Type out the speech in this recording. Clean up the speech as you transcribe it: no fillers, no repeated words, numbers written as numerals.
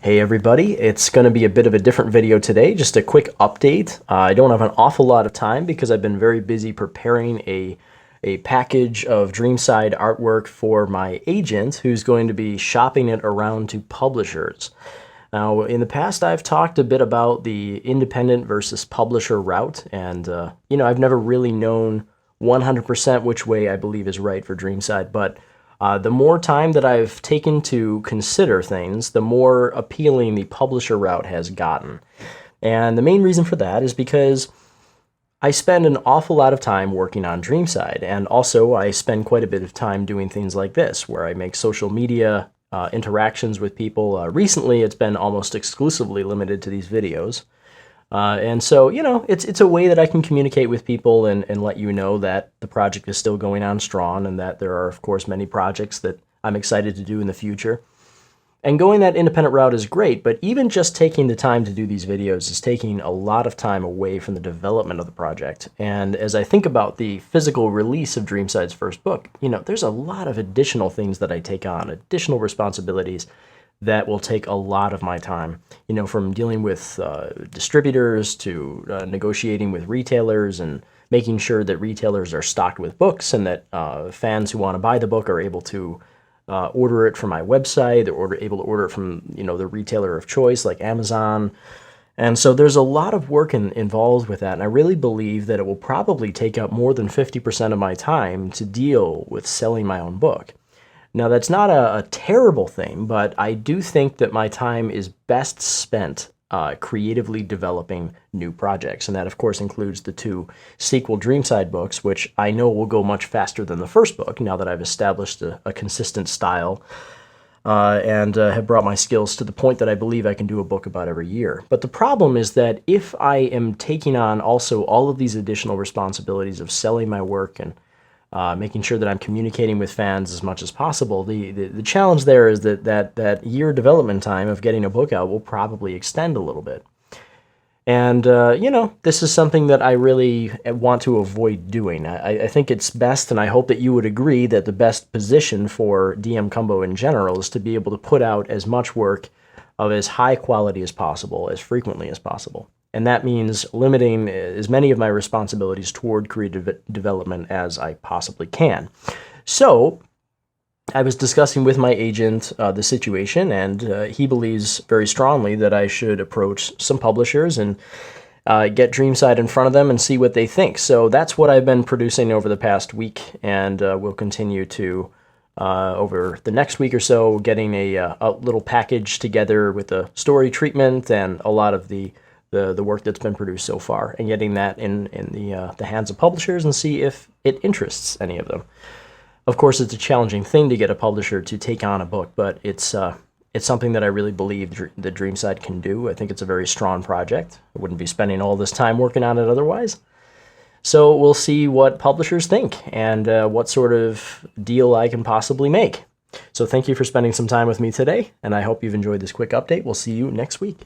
Hey everybody, it's going to be a bit of a different video today, just a quick update. I don't have an awful lot of time because I've been very busy preparing a package of Dreamside artwork for my agent who's going to be shopping it around to publishers. Now, in the past, I've talked a bit about the independent versus publisher route, and I've never really known 100% which way I believe is right for Dreamside, but the more time that I've taken to consider things, the more appealing the publisher route has gotten. And the main reason for that is because I spend an awful lot of time working on Dreamside, and also I spend quite a bit of time doing things like this, where I make social media interactions with people. Recently, it's been almost exclusively limited to these videos. And so, it's a way that I can communicate with people and let you know that the project is still going on strong and that there are, of course, many projects that I'm excited to do in the future. And going that independent route is great, but even just taking the time to do these videos is taking a lot of time away from the development of the project. And as I think about the physical release of Dreamside's first book, there's a lot of additional things that I take on, additional responsibilities that will take a lot of my time, from dealing with distributors to negotiating with retailers and making sure that retailers are stocked with books and that fans who want to buy the book are able to order it from my website. They're able to order it from, the retailer of choice like Amazon. And so there's a lot of work involved with that. And I really believe that it will probably take up more than 50% of my time to deal with selling my own book. Now, that's not a terrible thing, but I do think that my time is best spent creatively developing new projects. And that, of course, includes the two sequel Dreamside books, which I know will go much faster than the first book now that I've established a consistent style and have brought my skills to the point that I believe I can do a book about every year. But the problem is that if I am taking on also all of these additional responsibilities of selling my work and making sure that I'm communicating with fans as much as possible, the challenge there is that year development time of getting a book out will probably extend a little bit. And, this is something that I really want to avoid doing. I think it's best, and I hope that you would agree, that the best position for DM Combo in general is to be able to put out as much work of as high quality as possible, as frequently as possible. And that means limiting as many of my responsibilities toward creative development as I possibly can. So I was discussing with my agent the situation, and he believes very strongly that I should approach some publishers and get Dreamside in front of them and see what they think. So that's what I've been producing over the past week, and we'll continue to, over the next week or so, getting a little package together with the story treatment and a lot of the work that's been produced so far, and getting that in the hands of publishers and see if it interests any of them. Of course, it's a challenging thing to get a publisher to take on a book, but it's something that I really believe that Dreamside can do. I think it's a very strong project. I wouldn't be spending all this time working on it otherwise. So we'll see what publishers think and what sort of deal I can possibly make. So thank you for spending some time with me today, and I hope you've enjoyed this quick update. We'll see you next week.